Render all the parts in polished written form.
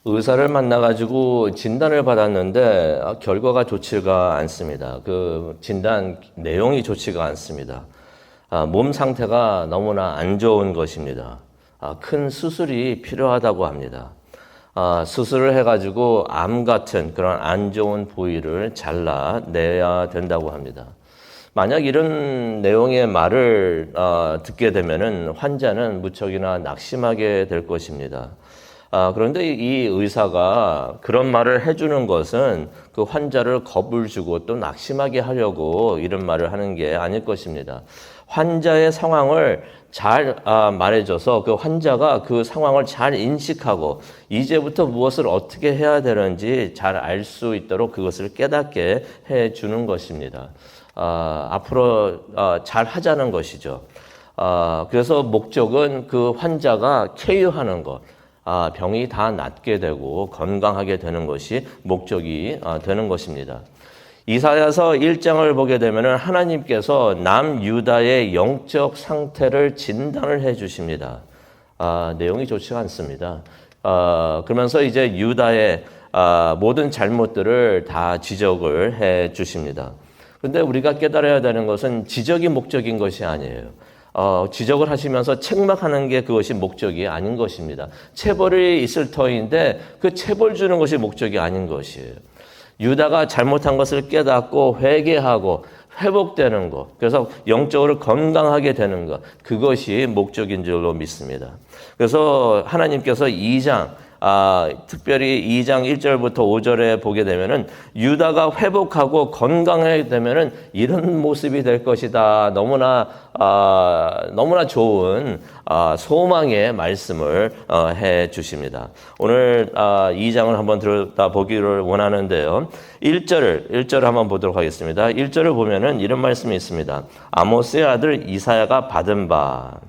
의사를 만나가지고 진단을 받았는데 결과가 좋지가 않습니다. 그 진단 내용이 좋지가 않습니다. 몸 상태가 너무나 안 좋은 것입니다. 큰 수술이 필요하다고 합니다. 수술을 해가지고 암 같은 그런 안 좋은 부위를 잘라내야 된다고 합니다. 만약 이런 내용의 말을 듣게 되면은 환자는 무척이나 낙심하게 될 것입니다. 그런데 이 의사가 그런 말을 해주는 것은 그 환자를 겁을 주고 또 낙심하게 하려고 이런 말을 하는 게 아닐 것입니다. 환자의 상황을 잘 말해줘서 그 환자가 그 상황을 잘 인식하고 이제부터 무엇을 어떻게 해야 되는지 잘 알 수 있도록 그것을 깨닫게 해주는 것입니다. 앞으로 잘 하자는 것이죠. 그래서 목적은 그 환자가 쾌유하는 것, 병이 다 낫게 되고 건강하게 되는 것이 목적이 되는 것입니다. 이사야서 1장을 보게 되면 하나님께서 남유다의 영적 상태를 진단을 해 주십니다. 내용이 좋지 않습니다. 그러면서 이제 유다의 모든 잘못들을 다 지적을 해 주십니다. 그런데 우리가 깨달아야 되는 것은 지적이 목적인 것이 아니에요. 지적을 하시면서 책망하는 게 그것이 목적이 아닌 것입니다. 체벌이 있을 터인데 그 체벌 주는 것이 목적이 아닌 것이에요. 유다가 잘못한 것을 깨닫고 회개하고 회복되는 것, 그래서 영적으로 건강하게 되는 것, 그것이 목적인 줄로 믿습니다. 그래서 하나님께서 2장, 특별히 2장 1절부터 5절에 보게 되면은 유다가 회복하고 건강하게 되면은 이런 모습이 될 것이다. 너무나 좋은 소망의 말씀을 해 주십니다. 오늘 2장을 한번 들여다보기를 원하는데요. 1절을 한번 보도록 하겠습니다. 1절을 보면은 이런 말씀이 있습니다. 아모스의 아들 이사야가 받은 바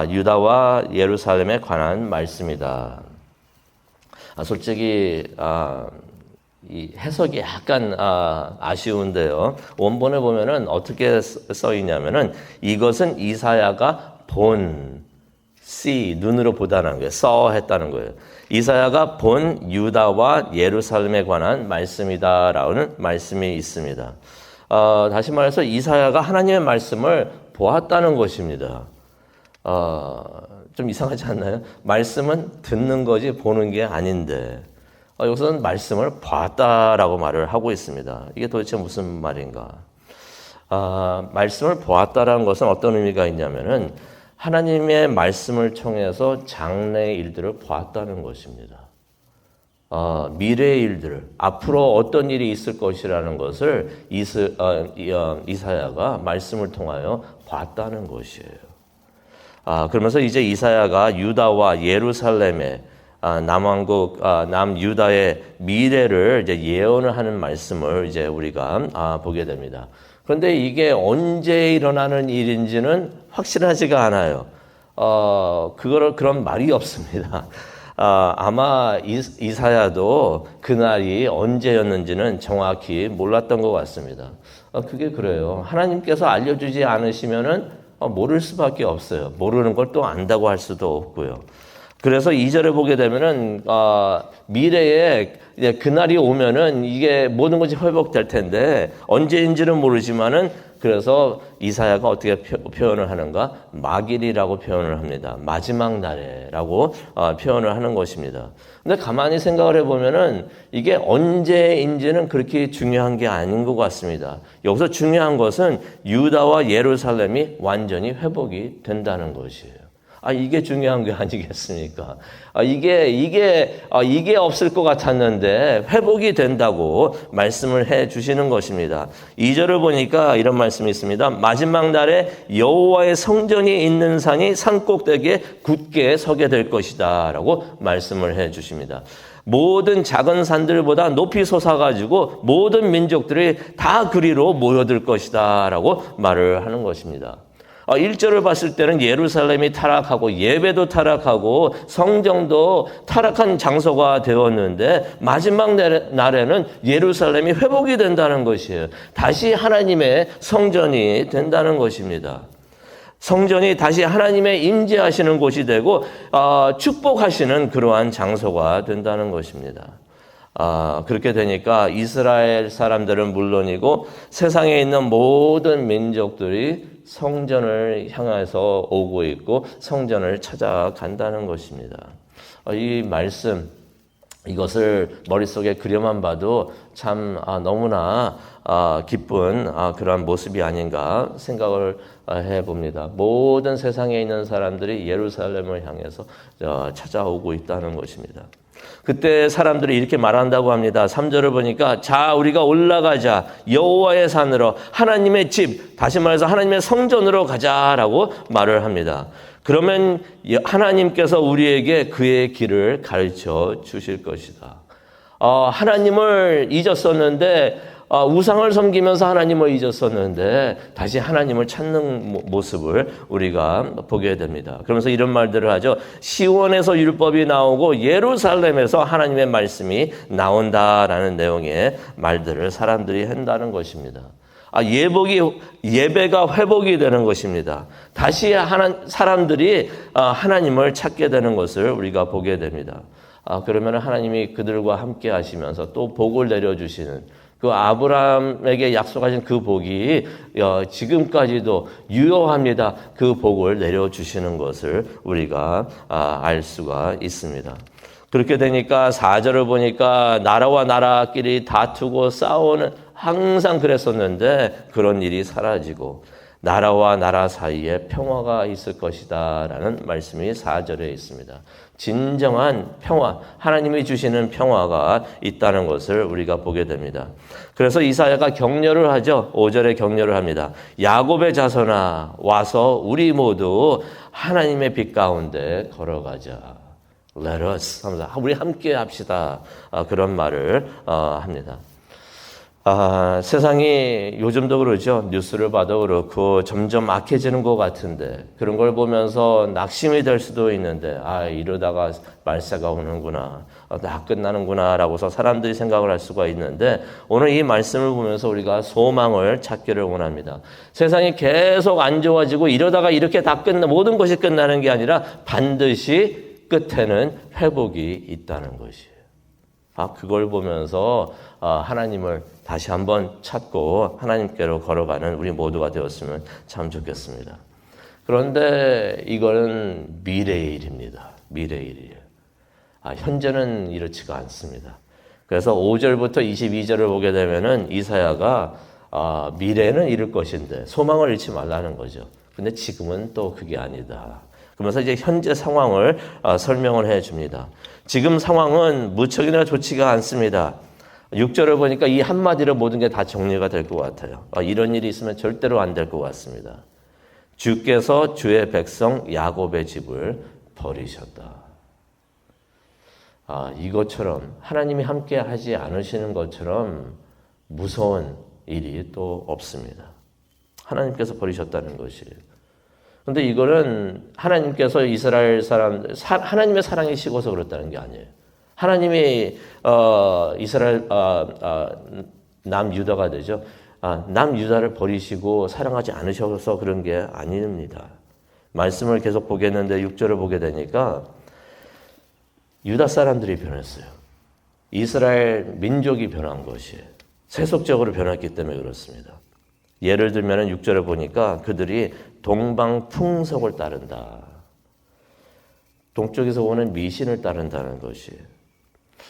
유다와 예루살렘에 관한 말씀이다. 솔직히 이 해석이 약간 아쉬운데요. 원본에 보면은 어떻게 써 있냐면은 이것은 이사야가 본, see, 눈으로 보다는 거예요. saw 했다는 거예요. 이사야가 본 유다와 예루살렘에 관한 말씀이다라는 말씀이 있습니다. 다시 말해서 이사야가 하나님의 말씀을 보았다는 것입니다. 좀 이상하지 않나요? 말씀은 듣는 거지 보는 게 아닌데 여기서는 말씀을 보았다라고 말을 하고 있습니다. 이게 도대체 무슨 말인가? 말씀을 보았다라는 것은 어떤 의미가 있냐면은 하나님의 말씀을 통해서 장래의 일들을 보았다는 것입니다. 미래의 일들을, 앞으로 어떤 일이 있을 것이라는 것을 이사야가 말씀을 통하여 봤다는 것이에요. 그러면서 이제 이사야가 유다와 예루살렘의 남왕국 남유다의 미래를 이제 예언을 하는 말씀을 이제 우리가 보게 됩니다. 그런데 이게 언제 일어나는 일인지는 확실하지가 않아요. 그런 말이 없습니다. 아마 이사야도 그날이 언제였는지는 정확히 몰랐던 것 같습니다. 그게 그래요. 하나님께서 알려주지 않으시면은 모를 수밖에 없어요. 모르는 걸 또 안다고 할 수도 없고요. 그래서 2절에 보게 되면은 미래에 그날이 오면은 이게 모든 것이 회복될 텐데 언제인지는 모르지만은 그래서 이사야가 어떻게 표현을 하는가? 막일이라고 표현을 합니다. 마지막 날에라고 표현을 하는 것입니다. 근데 가만히 생각을 해보면은 이게 언제인지는 그렇게 중요한 게 아닌 것 같습니다. 여기서 중요한 것은 유다와 예루살렘이 완전히 회복이 된다는 것이에요. 이게 중요한 게 아니겠습니까? 이게 없을 것 같았는데 회복이 된다고 말씀을 해 주시는 것입니다. 2절을 보니까 이런 말씀이 있습니다. 마지막 날에 여호와의 성전이 있는 산이 산꼭대기에 굳게 서게 될 것이다 라고 말씀을 해 주십니다. 모든 작은 산들보다 높이 솟아가지고 모든 민족들이 다 그리로 모여들 것이다 라고 말을 하는 것입니다. 1절을 봤을 때는 예루살렘이 타락하고 예배도 타락하고 성정도 타락한 장소가 되었는데 마지막 날에는 예루살렘이 회복이 된다는 것이에요. 다시 하나님의 성전이 된다는 것입니다. 성전이 다시 하나님의 임재하시는 곳이 되고 축복하시는 그러한 장소가 된다는 것입니다. 그렇게 되니까 이스라엘 사람들은 물론이고 세상에 있는 모든 민족들이 성전을 향해서 오고 있고 성전을 찾아간다는 것입니다. 이 말씀, 이것을 머릿속에 그려만 봐도 참 너무나 기쁜 그러한 모습이 아닌가 생각을 해봅니다. 모든 세상에 있는 사람들이 예루살렘을 향해서 찾아오고 있다는 것입니다. 그때 사람들이 이렇게 말한다고 합니다. 3절을 보니까 자 우리가 올라가자 여호와의 산으로 하나님의 집, 다시 말해서 하나님의 성전으로 가자라고 말을 합니다. 그러면 하나님께서 우리에게 그의 길을 가르쳐 주실 것이다. 하나님을 잊었었는데 우상을 섬기면서 하나님을 잊었었는데 다시 하나님을 찾는 모습을 우리가 보게 됩니다. 그러면서 이런 말들을 하죠. 시온에서 율법이 나오고 예루살렘에서 하나님의 말씀이 나온다라는 내용의 말들을 사람들이 한다는 것입니다. 예배가 회복이 되는 것입니다. 다시 사람들이 하나님을 찾게 되는 것을 우리가 보게 됩니다. 그러면 하나님이 그들과 함께 하시면서 또 복을 내려주시는 그 아브라함에게 약속하신 그 복이 지금까지도 유효합니다. 그 복을 내려주시는 것을 우리가 알 수가 있습니다. 그렇게 되니까 4절을 보니까 나라와 나라끼리 다투고 싸우는 항상 그랬었는데 그런 일이 사라지고 나라와 나라 사이에 평화가 있을 것이다 라는 말씀이 4절에 있습니다. 진정한 평화, 하나님이 주시는 평화가 있다는 것을 우리가 보게 됩니다. 그래서 이사야가 격려를 하죠. 5절에 격려를 합니다. 야곱의 자손아 와서 우리 모두 하나님의 빛 가운데 걸어가자. Let us 하면서 우리 함께 합시다. 그런 말을 합니다. 세상이 요즘도 그러죠. 뉴스를 봐도 그렇고 점점 악해지는 것 같은데 그런 걸 보면서 낙심이 될 수도 있는데 이러다가 말세가 오는구나. 다 끝나는구나 라고서 사람들이 생각을 할 수가 있는데 오늘 이 말씀을 보면서 우리가 소망을 찾기를 원합니다. 세상이 계속 안 좋아지고 이러다가 이렇게 모든 것이 끝나는 게 아니라 반드시 끝에는 회복이 있다는 것이에요. 그걸 보면서 하나님을 다시 한번 찾고 하나님께로 걸어가는 우리 모두가 되었으면 참 좋겠습니다. 그런데 이거는 미래의 일입니다. 미래의 일이에요. 현재는 이렇지가 않습니다. 그래서 5절부터 22절을 보게 되면은 이사야가 미래는 이룰 것인데 소망을 잃지 말라는 거죠. 근데 지금은 또 그게 아니다. 그러면서 이제 현재 상황을 설명을 해 줍니다. 지금 상황은 무척이나 좋지가 않습니다. 6절을 보니까 이 한마디로 모든 게 다 정리가 될 것 같아요. 이런 일이 있으면 절대로 안 될 것 같습니다. 주께서 주의 백성 야곱의 집을 버리셨다. 이것처럼 하나님이 함께 하지 않으시는 것처럼 무서운 일이 또 없습니다. 하나님께서 버리셨다는 것이에요. 그런데 이거는 하나님께서 이스라엘 하나님의 사랑이 식어서 그렇다는 게 아니에요. 하나님이 이스라엘 남유다가 되죠. 남유다를 버리시고 사랑하지 않으셔서 그런 게 아닙니다. 말씀을 계속 보겠는데 6절을 보게 되니까 유다 사람들이 변했어요. 이스라엘 민족이 변한 것이에요. 세속적으로 변했기 때문에 그렇습니다. 예를 들면 6절을 보니까 그들이 동방 풍속을 따른다. 동쪽에서 오는 미신을 따른다는 것이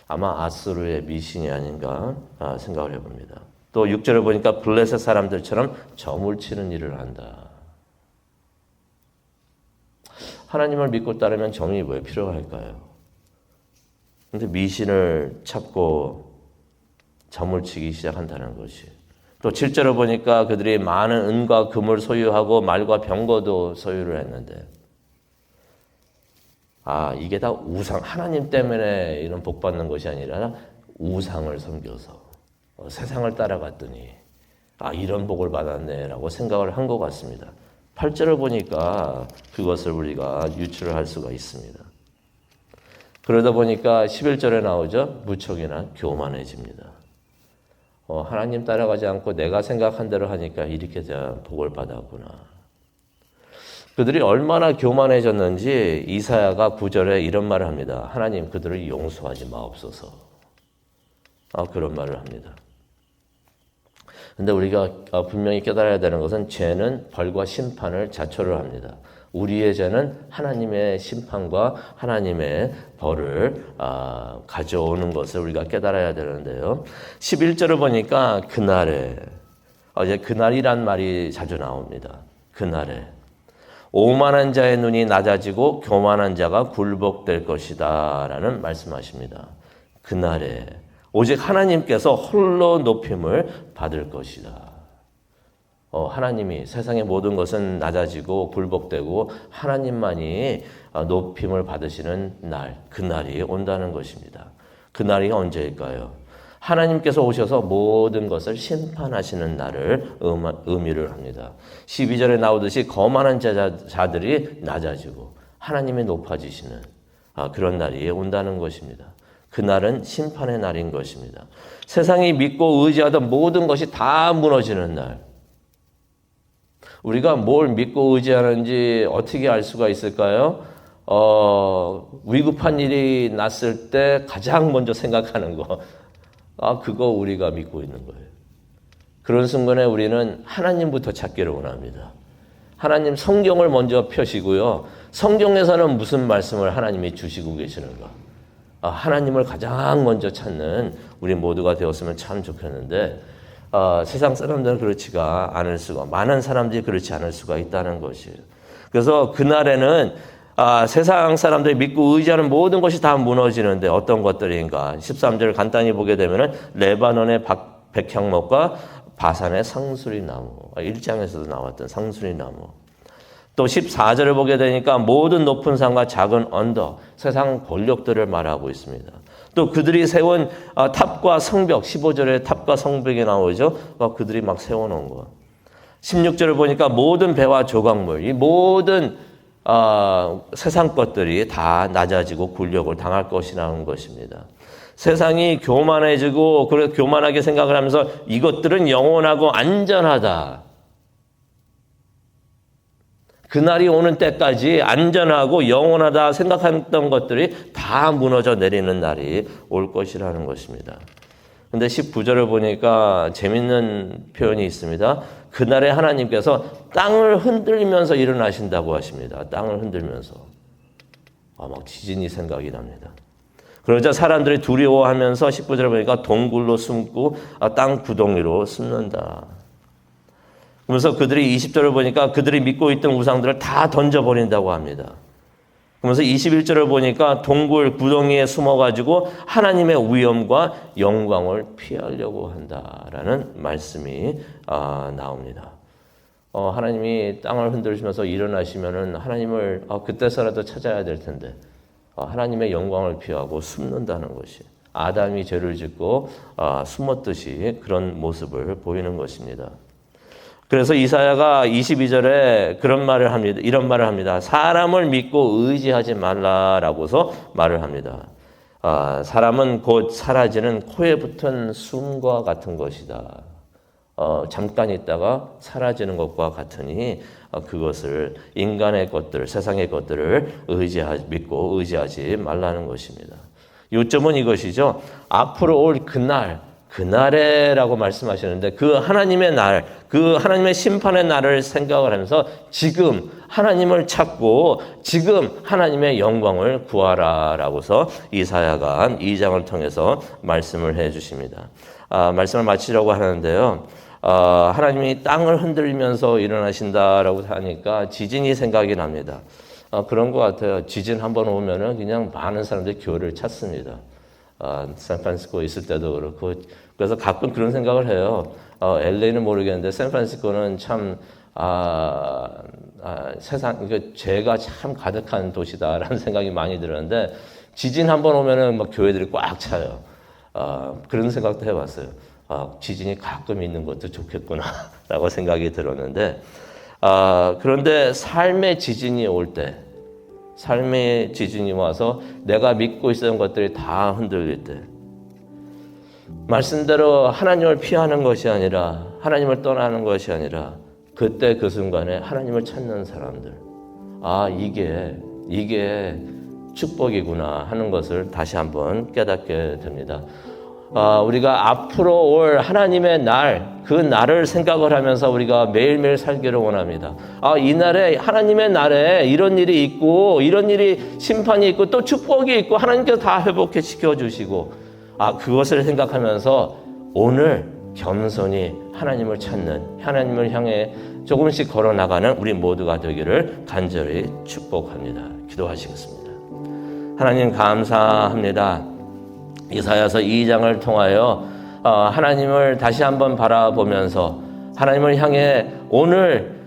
아마 아수르의 미신이 아닌가 생각을 해봅니다. 또 6절을 보니까 블레셋 사람들처럼 점을 치는 일을 한다. 하나님을 믿고 따르면 점이 왜 필요할까요? 그런데 미신을 찾고 점을 치기 시작한다는 것이. 또 7절을 보니까 그들이 많은 은과 금을 소유하고 말과 병거도 소유를 했는데 이게 다 우상, 하나님 때문에 이런 복 받는 것이 아니라 우상을 섬겨서 세상을 따라갔더니 이런 복을 받았네라고 생각을 한 것 같습니다. 8절을 보니까 그것을 우리가 유추를 할 수가 있습니다. 그러다 보니까 11절에 나오죠. 무척이나 교만해집니다. 하나님 따라가지 않고 내가 생각한 대로 하니까 이렇게 복을 받았구나. 그들이 얼마나 교만해졌는지 이사야가 9절에 이런 말을 합니다. 하나님 그들을 용서하지 마옵소서. 그런 말을 합니다. 근데 우리가 분명히 깨달아야 되는 것은 죄는 벌과 심판을 자초를 합니다. 우리의 죄는 하나님의 심판과 하나님의 벌을 가져오는 것을 우리가 깨달아야 되는데요. 11절을 보니까 그날에, 이제 그날이란 말이 자주 나옵니다. 그날에 오만한 자의 눈이 낮아지고 교만한 자가 굴복될 것이다 라는 말씀하십니다. 그날에 오직 하나님께서 홀로 높임을 받을 것이다. 하나님이 세상의 모든 것은 낮아지고 굴복되고 하나님만이 높임을 받으시는 날, 그날이 온다는 것입니다. 그날이 언제일까요? 하나님께서 오셔서 모든 것을 심판하시는 날을 의미를 합니다. 12절에 나오듯이 거만한 자들이 낮아지고 하나님이 높아지시는 그런 날이 온다는 것입니다. 그날은 심판의 날인 것입니다. 세상이 믿고 의지하던 모든 것이 다 무너지는 날. 우리가 뭘 믿고 의지하는지 어떻게 알 수가 있을까요? 위급한 일이 났을 때 가장 먼저 생각하는 거. 그거 우리가 믿고 있는 거예요. 그런 순간에 우리는 하나님부터 찾기를 원합니다. 하나님 성경을 먼저 펴시고요. 성경에서는 무슨 말씀을 하나님이 주시고 계시는가. 하나님을 가장 먼저 찾는 우리 모두가 되었으면 참 좋겠는데 세상 사람들은 그렇지가 않을 수가, 많은 사람들이 그렇지 않을 수가 있다는 것이에요. 그래서 그날에는 세상 사람들이 믿고 의지하는 모든 것이 다 무너지는데 어떤 것들인가. 13절을 간단히 보게 되면은 레바논의 백향목과 바산의 상수리나무, 1장에서도 나왔던 상수리나무. 또 14절을 보게 되니까 모든 높은 산과 작은 언덕, 세상 권력들을 말하고 있습니다. 또 그들이 세운 탑과 성벽, 15절에 탑과 성벽이 나오죠. 그들이 막 세워놓은 거. 16절을 보니까 모든 배와 조각물, 이 모든 세상 것들이 다 낮아지고 굴욕을 당할 것이라는 것입니다. 세상이 교만해지고 그래서 교만하게 생각을 하면서 이것들은 영원하고 안전하다. 그날이 오는 때까지 안전하고 영원하다 생각했던 것들이 다 무너져 내리는 날이 올 것이라는 것입니다. 근데 19절을 보니까 재밌는 표현이 있습니다. 그날에 하나님께서 땅을 흔들면서 일어나신다고 하십니다. 땅을 흔들면서. 막 지진이 생각이 납니다. 그러자 사람들이 두려워하면서 19절을 보니까 동굴로 숨고 땅 구덩이로 숨는다. 그러면서 그들이 20절을 보니까 그들이 믿고 있던 우상들을 다 던져버린다고 합니다. 그러면서 21절을 보니까 동굴 구덩이에 숨어가지고 하나님의 위엄과 영광을 피하려고 한다라는 말씀이 나옵니다. 하나님이 땅을 흔들시면서 일어나시면은 하나님을 그때서라도 찾아야 될 텐데 하나님의 영광을 피하고 숨는다는 것이 아담이 죄를 짓고 숨었듯이 그런 모습을 보이는 것입니다. 그래서 이사야가 22절에 그런 말을 합니다. 이런 말을 합니다. 사람을 믿고 의지하지 말라라고서 말을 합니다. 사람은 곧 사라지는 코에 붙은 숨과 같은 것이다. 잠깐 있다가 사라지는 것과 같으니 그것을 인간의 것들, 세상의 것들을 믿고 의지하지 말라는 것입니다. 요점은 이것이죠. 앞으로 올 그날에라고 말씀하시는데 그 하나님의 날, 그 하나님의 심판의 날을 생각을 하면서 지금 하나님을 찾고 지금 하나님의 영광을 구하라라고서 이사야가 2장을 통해서 말씀을 해 주십니다. 말씀을 마치려고 하는데요. 하나님이 땅을 흔들면서 일어나신다라고 하니까 지진이 생각이 납니다. 그런 것 같아요. 지진 한번 오면은 그냥 많은 사람들이 교회를 찾습니다. 샌프란시스코에 있을 때도 그렇고 그래서 가끔 그런 생각을 해요. LA는 모르겠는데 샌프란시스코는 참 세상 죄가 참 가득한 도시다라는 생각이 많이 들었는데 지진 한번 오면은 막 교회들이 꽉 차요. 그런 생각도 해봤어요. 지진이 가끔 있는 것도 좋겠구나라고 생각이 들었는데 그런데 삶의 지진이 올 때. 삶의 지진이 와서 내가 믿고 있었던 것들이 다 흔들릴 때 말씀대로 하나님을 피하는 것이 아니라 하나님을 떠나는 것이 아니라 그때 그 순간에 하나님을 찾는 사람들 이게 축복이구나 하는 것을 다시 한번 깨닫게 됩니다. 우리가 앞으로 올 하나님의 날, 그 날을 생각을 하면서 우리가 매일매일 살기를 원합니다. 이 날에, 하나님의 날에 이런 일이 있고, 이런 일이 심판이 있고, 또 축복이 있고, 하나님께서 다 회복해 시켜주시고, 그것을 생각하면서 오늘 겸손히 하나님을 찾는, 하나님을 향해 조금씩 걸어나가는 우리 모두가 되기를 간절히 축복합니다. 기도하시겠습니다. 하나님 감사합니다. 이사야서 2장을 통하여 하나님을 다시 한번 바라보면서 하나님을 향해 오늘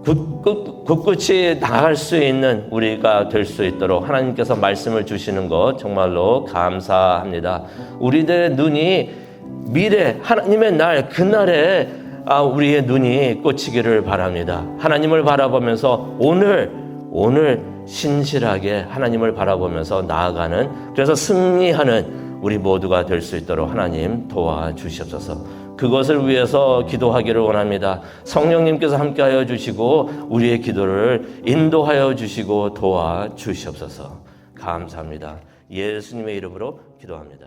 굳굳이 나갈 수 있는 우리가 될 수 있도록 하나님께서 말씀을 주시는 것 정말로 감사합니다. 우리들의 눈이 미래 하나님의 날 그날에 우리의 눈이 꽂히기를 바랍니다. 하나님을 바라보면서 오늘 신실하게 하나님을 바라보면서 나아가는, 그래서 승리하는 우리 모두가 될 수 있도록 하나님 도와주시옵소서. 그것을 위해서 기도하기를 원합니다. 성령님께서 함께하여 주시고 우리의 기도를 인도하여 주시고 도와주시옵소서. 감사합니다. 예수님의 이름으로 기도합니다.